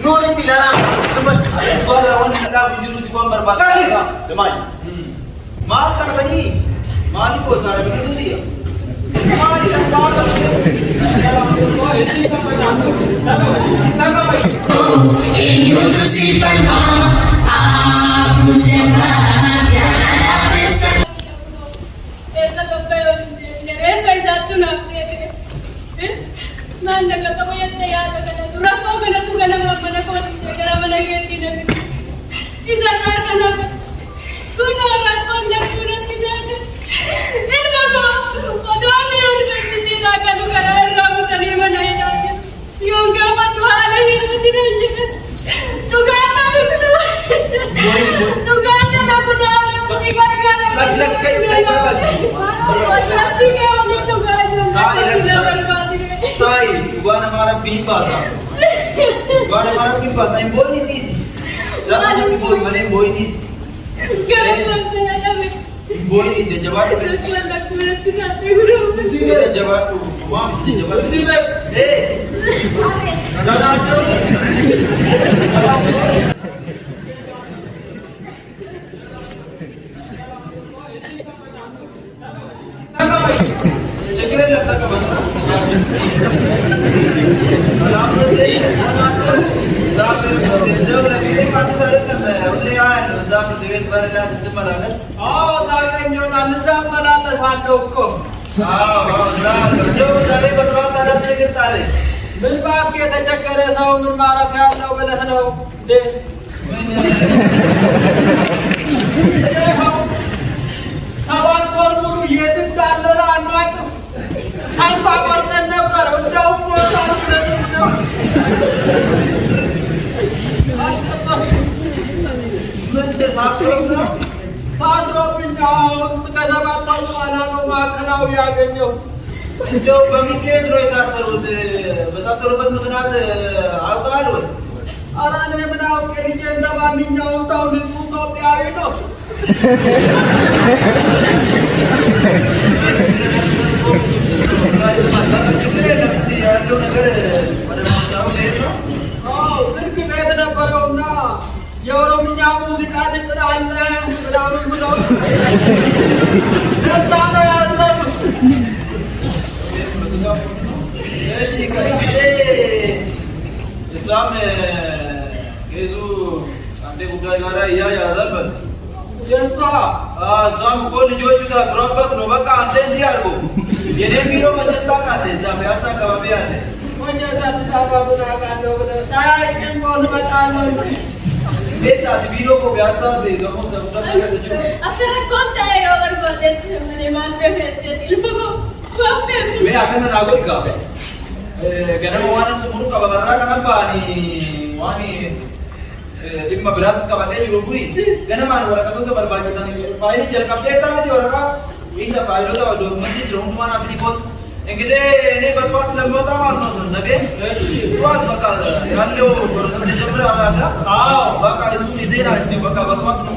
Nulis dilarang. Tempat gua lawan hendak jurus gua berbahasa. Semai. Maaf tak tadi. Mari kau cara begitu dia. Mari kan bawa Ingin simpan aku jangan ada pesan. Esa kayo neren kay satu nakte. Man nagkakamayat na yata ka na. Turak ko ka na tuga na mga panakot. Kaya managyan din na. Isa na ka na. Kunaran mo niya kunat kinana. Ilma ko. Adoan niya ang nagtitinagan. Nukarahan ramo taniman na yun. Yung gamat mahala hinutin na dyan. Tugaan na ako na. Tugaan na ako na. Lag kayo berbagi. Tay, gua na marah pipas. Gua na marah pipas. Ay boy ni sis. Dapat ni boy mana boy ni. Boy ni jabat. Jabat tu. Wah, jabat. Eh. Ada. Segera लगता का बना जब लगे काफी सारे कर रहे हैं उल्ले आए नजाम दिवेद बारे ना जितने मलानत जाकर जो निजाम बनाता था लोग को जो सारे बदलाव तारा अपने गिरता रहे बिल बाप के तो चक्कर है साउंड मारा ख्याल ना बोले था दे सवाल कौन मुझे ये दिन डालर आना है आज बापर करने पर जाओ वो मंडे सासरो पिंजाओ सकज़ा बात तो आना नो मा खनाव या गयो जो बगी केस रोता सरोते बता सरोबत मुदनात आवताल हो आराने बनाओ के नीचे दवा मिंजाओ साउंड सो प्यारे तो कितने लगती यार जो नगर pada mau jauh deh no oh sirki vedana parona yoro minya musik ade pedalla pedalla pedalla tantana ya Allah ऐसी कहीं जिसमें केज़ू अंडे कुटाई कर रहा है या यादव बन jasa Sam ko ni jo juga serobot no baka ante dia ko. Yene biro majesta ka de za biasa ka babe ate. Moja sa saba buka kando benar saya kan mau batalo Beta di biro ko biasa de do mo sa uta sa jo. Akhirnya konta ya orang bolet meneman pehete ilmu ko. Kuape. Me akan na nagol ka. Gana mo wanan tumuru ka babarra ka ba ni wani Jimma berat ka bande juru bui. Gana man wara ka to sa barbadi sa ni. File jal ka pleta ni wara ka. Isa file da do mati drone man apni pot. Engide ne batwas lambo ta marno sun nabe. Batwas baka hallo borosa se jamra ala ka. Baka isu ni zena isi baka batwas no.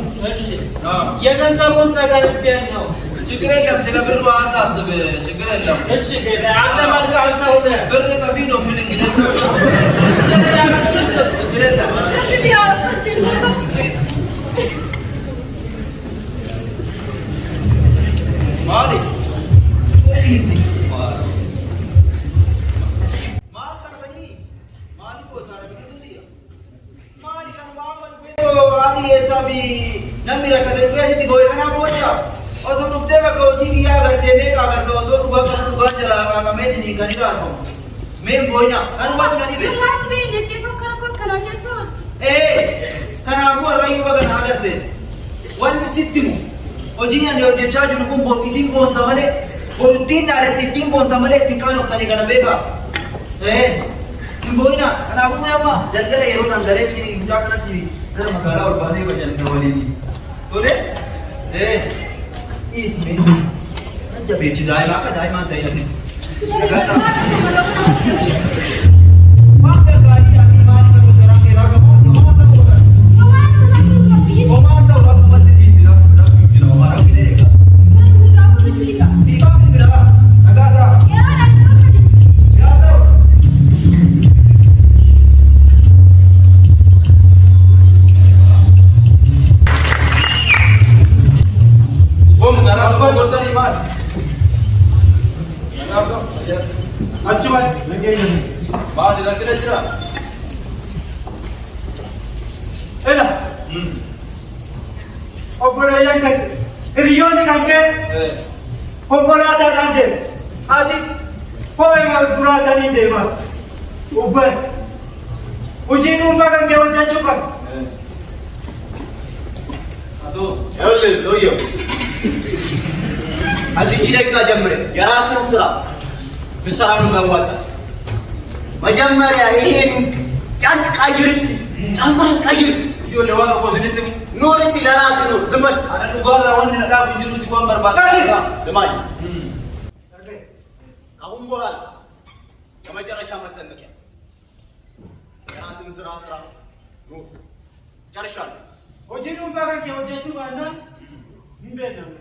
ya kan kamu tak ada no Chigre lam se la birwa asa sabe. Chigre lam. eshi ke anda mal ka sauda Birre ka fi no mine ngide sa. Chigre lam. Mari. Easy. Maaf tak tadi. Mari ko sara begitu dia. Mari kan bawan pero adi ऐसा भी न मेरा कदर पे नहीं गोए ना बोझा और तो रुकते में कोजी किया करते में का करते हो तो तू बस चला का मैं नहीं करी का हूं मैं बोइना अनुमत नहीं बे Kuat be nete ko kana kesur. eh kana abu rai ko bagan agarte wan sittimu ojinya ne oje charge nu kum bon isim bon samale bon tin na re tin bon samale tin kan tani kana beba boina kana abu me amma jalgala yero nan dare ni ja kana sibi dara makala और बने बजन वाली ni तो ले इसमें जब बेची दाई मा का दाई मा दाई लगी Maka kali yang iman itu terang kira kamu Komanda orang buat di sini sudah bikin orang ini. Tiba bila agak ada. Ya ada. Maal kira jira. Ela, obboleeyyan kan hiriyoonni kan kee konkolaataa kan deemu ati kophee duraasanii deemaa ubban hojii dhuunfaa kan kee hojjechuu qaba. ይኸውልህ ሰውዬው እዚች ደቂቃ ጀምሬ የራስህን ስራ ብትሰራ ነው የሚያዋጣህ። መጀመሪያ ይሄን ጨርቅ ቀይር እስኪ፣ ጫማህን ቀይር። ኑር እስኪ ለራስህ ኑር። ዝም በል ስማኝ፣ አሁን በኋላ የመጨረሻ ማስጠንቀቂያ፣ የራስህን ስራ ስራ። ኑር። ጨርሻለሁ። hojii dhuunfaa kan kee hojjechuu baannaan hin beekamu.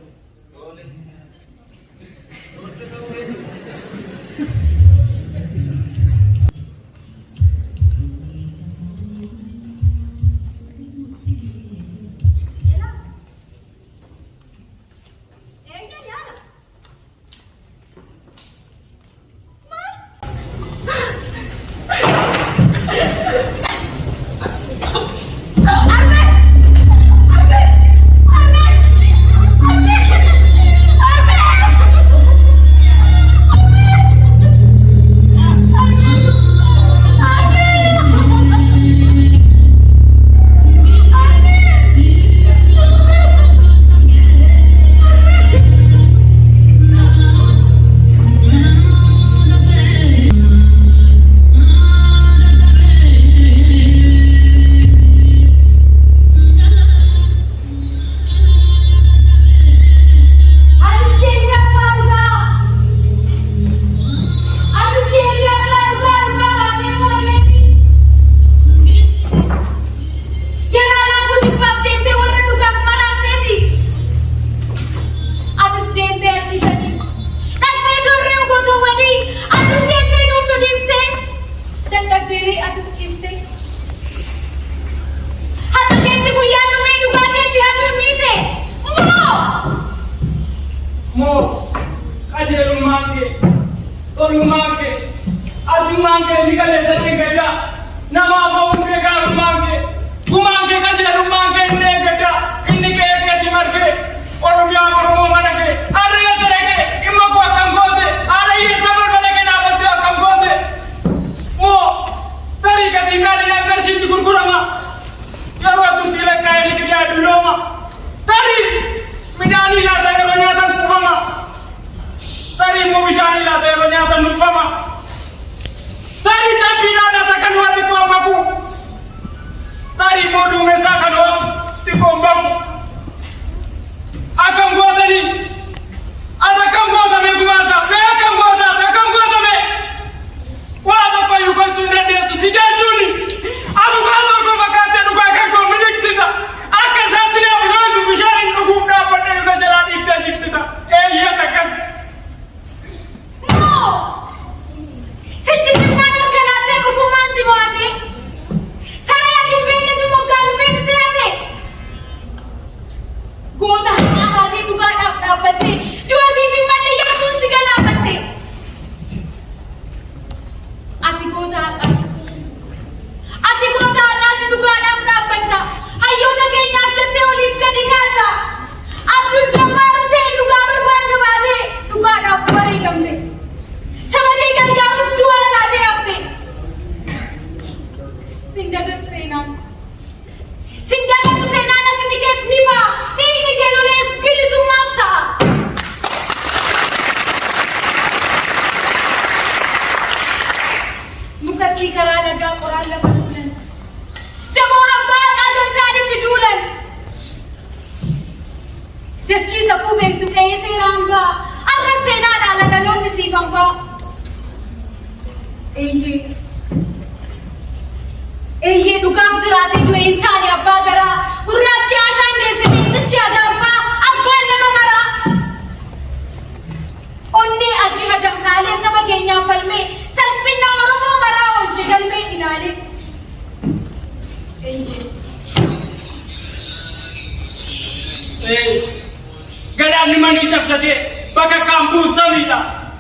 Gadaan mani cabsate bakka kampus samida.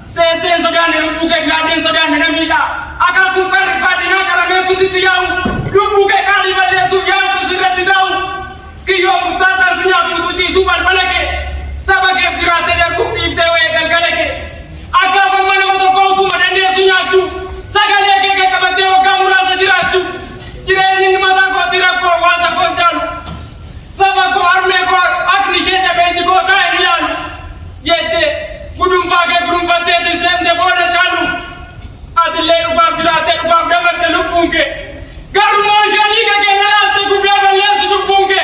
Seesteen sodaanne lubbuu kee gaadheen sodaanne namidha. aku kan rifadina karena metu siti yau lupu ke kali balik su yau tu sirati tahu kiyo putasan sinyatu tu ci suban balake sabage jirate dan kupi tewe galgalake aga pamana moto ko tu madende sunyatu sagale ke kabateo kamura sajiratu jireni mata ko tirako waza konjalu sama ko arme ko akni sheja beji ko dai yan jete gudum fate disende bode chalu adile ko abdirate ko abdamar de lupunke garu mo shani ka ke nalaste ku be be lesu lupunke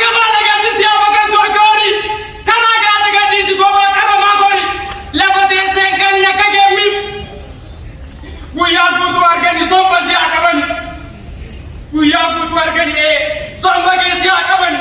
gama laga disi abaga to gori kana ga daga disi ko ba kara ma gori labate se kan ya ka ge mi guya butu argani somba si akabani guya butu argani somba ge si akabani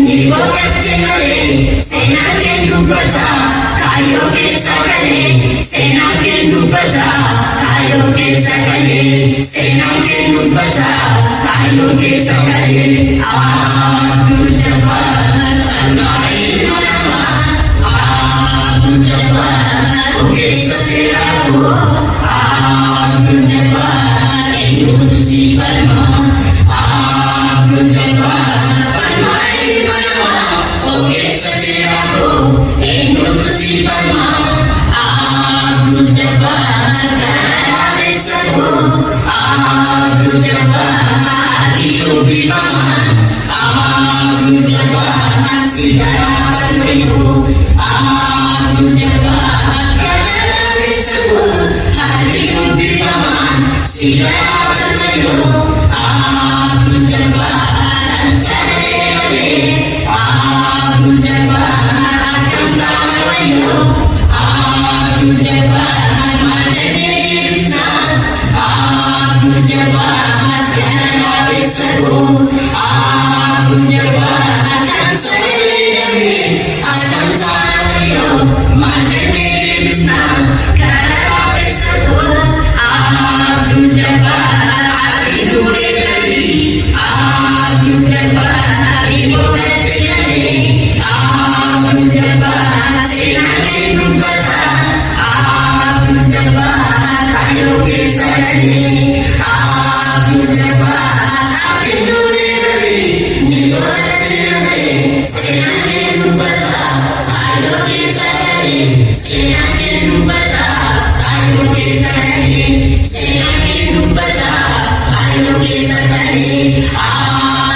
Ni सेना केंद्रुपता कायोगे सकले सेना केंद्रुपता कायोगे सकले सेना केंद्रुपता कायोगे सकले Abu Jabbar Al-Mail Manama Abu Jabbar Oke Sesiraku Abu Jabbar Indonesia Palma Abu Jabbar Al-Mail Manama Oke Sesiraku Indonesia Palma Abu Jabbar Kararisaku Abu Jabbar Itu bilaman Abu Jabbar Sigara Batuiku Abu Jabbar Kararisaku Itu bilaman Sigara Batuiku Abu Jabbar Sadayale Abu Jabbar Akan Tawayo Abu Jabbar Majene Insan Abu Jabbar Abu Jabbar akan sendiri akan tawayo majene insan karena bersatu Abu Jabbar hati duri dari Abu Jabbar ribu terjadi Abu Jabbar senang hidup besar Abu Jabbar kayu kisah dari Abu Jabbar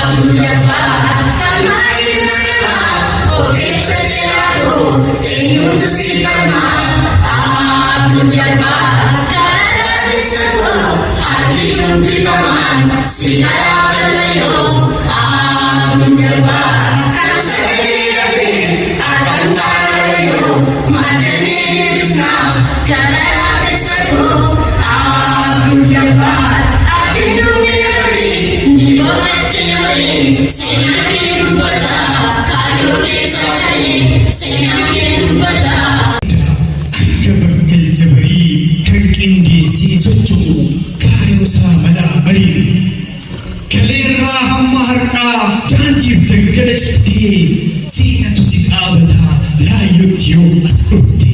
Abu Jabbar Al-Mail Manama Oke Sesiraku Indonesia Palma Abu Jabbar Kararisaku Itu bilaman Sigara Batuiku Abu Jabbar akan sendiri akan tawayo majene insan karena bersatu Abu Jabbar hati duri dari senang hidup besar kayu kisah dari senang hidup besar Gabagal jabari kan kindi si socho kayo sa malabari kalera hammaharna janjib dangala chifte sina tusik abata la yutiyo asrufte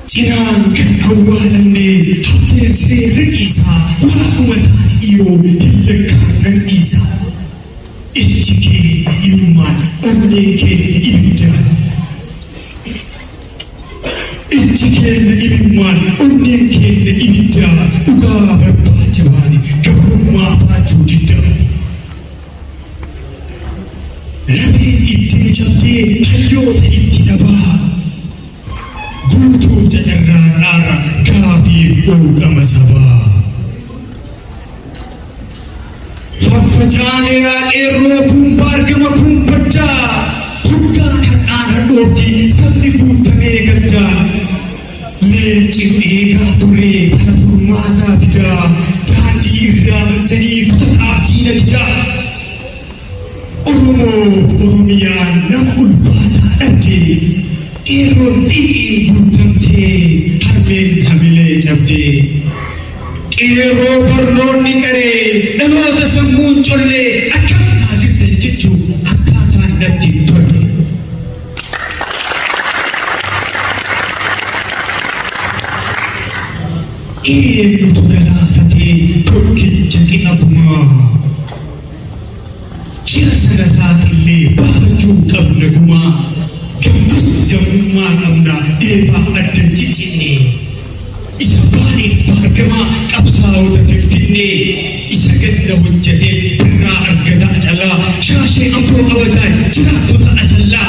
Cinang kan awalan ne hafte sire rajisa wa umata iyo hillakanan isa Ijike iman onleke ibda Ijike iman onleke ibda uga babajawani kabuma pajudida Labe itti chapte halyota itti daba Gutu jajarra nara gabi uga masaba Pajanera ero bumbar gama bumbada Buka kan dorti sabri bumbame gadda Lecin ega ture panapurmata bida Dandira seni kutakabdina bida Oromiyan nama ulbada abdi Ero tinggi butamte Harmen hamile jabde Ero berloni kare Nama muncul akan hadir dan jeju akan nanti tadi. Ini nutugala hati turki jakin abuma. Jasa sakili baju kabna guma. Gambus gamma amna eba ada cicini. Isabani bargama kapsau da fitne. Isagad da hujjate birra agada jala shashi amro awadan jira tuta asalla.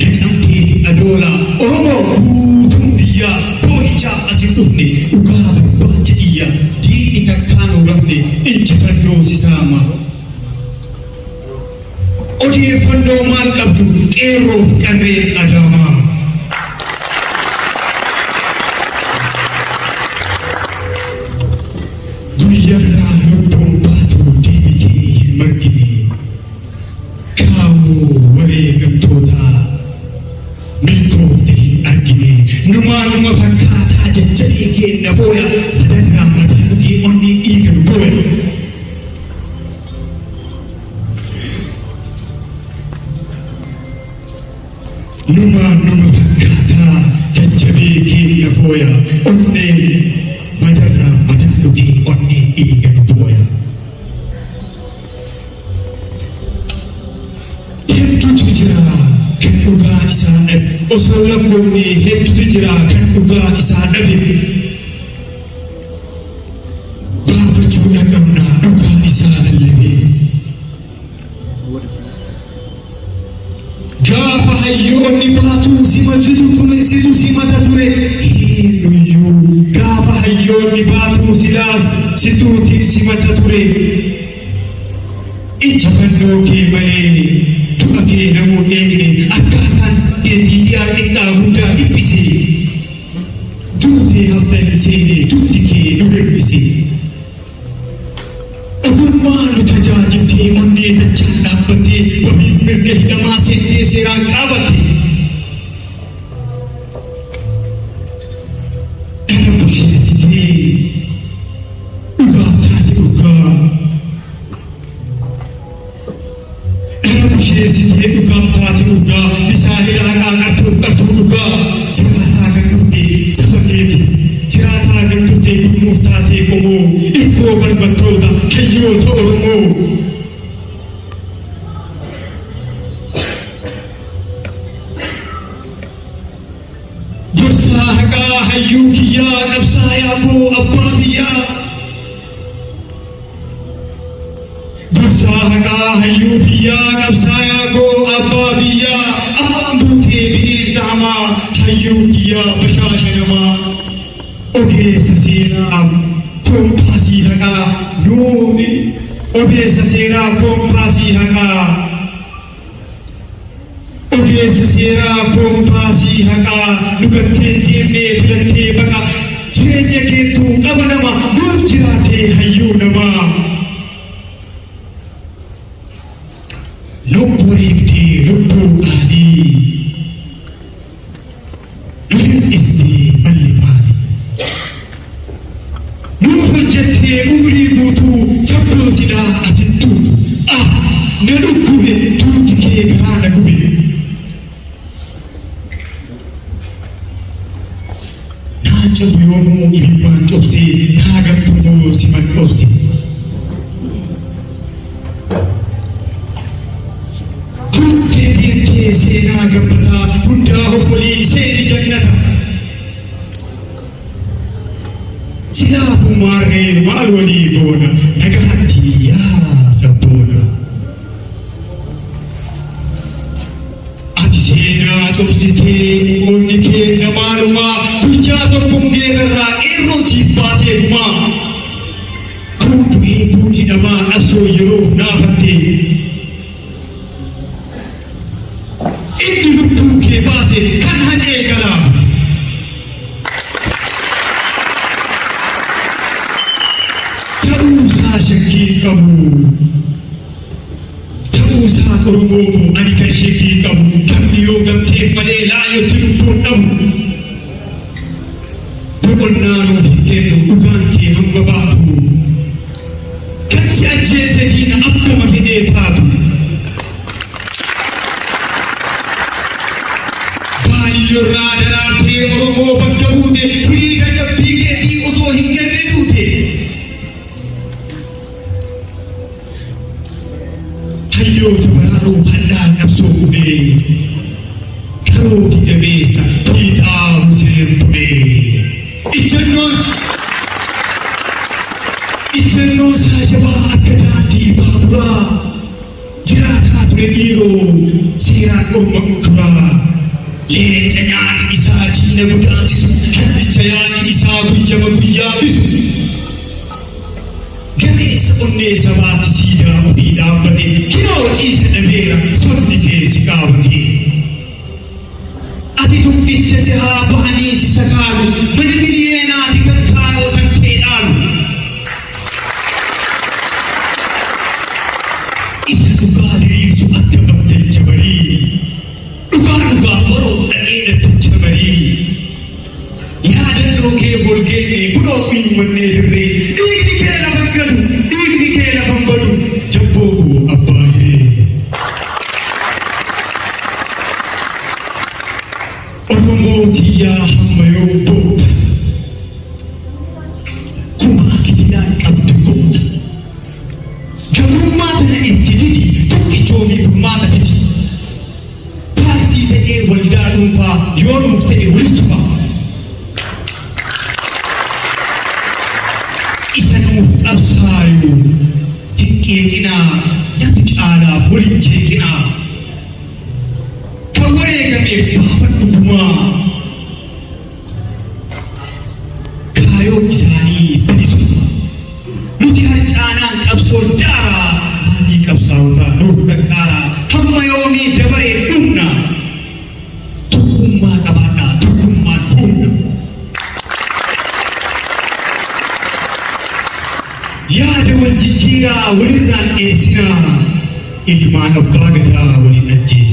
Namti adola oromo butum dia bohija asifufni uga baca iya di ikakano rafni inchikano sisama odi pando mal kabdu kero kanre ajama dunia rah lutong batu jibiki margini ke na boya padana madanu ki onni iga boya numa kata jajjabe ke na boya onne madana madanu ki onni iga boya hedduutu jira kan dhugaa isaa dhabe osoo lammoonni hedduutu jira kan dhugaa isaa dhabe baafachuu dhaqabna dhugaa isaa lallabe gaafa hayyoonni baatuu situ simata ture eenyuyyuu gaafa hayyoonni baatuu silaas situutiin simata ture injifannoo kee malee du'a kee namoonni eegne akkaataan deetii dhiyaa xiqqaa guddaa dhiphise duutee hafta hin seene duuti kee nu hir'ise ogummaa nu tajaajiltee onnee dachaan dhaabbattee wabiin mirga hidhamaa seentee seeraan qaabatte dhala busheessitee dhugaaf taate dhugaa Sitee dhugaaf taate dhugaa bishaan ilaaqaa qartuu dhugaa jiraataa kan turte saba keeti jiraataa kan turte gurmuuf taatee qomoo dhibboo balbattoota hayyoota Oromoo. Gorsaa haqaa hayyuu kiyyaa qabsaayaa koo abbaa biyyaa. Gorsaa hayyuu biyyaa qabsaayaa koo abbaa biyyaa afaan buutee bineensa hamaa hayyuu biyyaa bashaasha namaa ogeessa seeraa koompaasii haqaa nuuni ogeessa seeraa koompaasii haqaa ogeessa seeraa koompaasii haqaa dhugattee deemnee filattee baqa jireenya keetuu qaba nama dur jiraatee hayyuu namaa. Lubbuu reebdee lubbuu dhaanii hir'istee malli maali nuu hojjettee umrii guutuu jabboo silaa atintuu na dhukkube tuuti kee biraa na gube naa cabu yoomuu ilmaan cobsee naa gamtummoo siman dhobse seenaa gabbataa hundaa hobbolii seeni jannata silaafuu maarree maal walii goona nagaatti yaa sabboona ati seenaa cobsitee onni kee namaanumaa guyyaa tokkoon geerarraa eerroo siif baasee dhumaa kun du'ee buun hidhamaa dhabsoo yeroof naafattee inni lubbuu kee baase kan haqee galaa ta'uusaa shakkii qabu ta'uusaa Oromoo koo ani kan shakkii qabu namni yoo gamtee malee laayotti lubbuun dhabu boqonnaa nuuf hin kennu dhugaan kee hamma baatu kan si ajjeese diina akkuma fedhee taatu Yorraa daraartee Oromoo bakka buute firii dadhabbii keetii osoo hin galle duute hayyoota baraaruu hadhaan dhabsoo bulee karoo fi dameessa fiixaa museen bulee ijjannoon isaa jabaa akka daandii baaburaa jiraataa ture dhiiroo seeraan orma kuraa leenca nyaanni isaa jiina godaansisu hallicha yaani isaa guyyama guyyaa bisu gameessa onnee sabaatti siidaa ofii dhaabbate kinoo ciisa dhabeera sabni keessi qaabate ati dubbicha si haa ba'anii si sakaalu mana miliyeenaati kan kaayoo tantee dhaalu isa dhugaa diriirsu akka bagdalcha barii dhugaa boroo dhaqee dhattacha barii yaadannoo kee volgee manne dirre dhiigni kee lafa galu dhiigni kee lafa balu jabboo abbaayee Oromoo tiyyaa hamma yoo boota kumaa kitinaan qabdu goota gabrummaa tana itti didi tokki joomii furmaata fiti paartii ta'ee waldaa dhuunfaa yoo nuuf ta'e walistufa isa nuuf qabsaayu hin qeeqinaa natu caalaaf waliin jeeqinaa kan wareegameef baafadhu gumaa kaayoo isaanii bilisummaa nuti harcaanaan qabsoo daaraa maatii qabsaa'otaa nuuf dhaqqaaraa hamma yoomii dabaree dhumna tokkummaa qabaadhaa tokkummaan humna yaada wal jijjiiraa walirraan dhiyeessinaa ilmaan abbaa gadaa waliin ajjeesinaa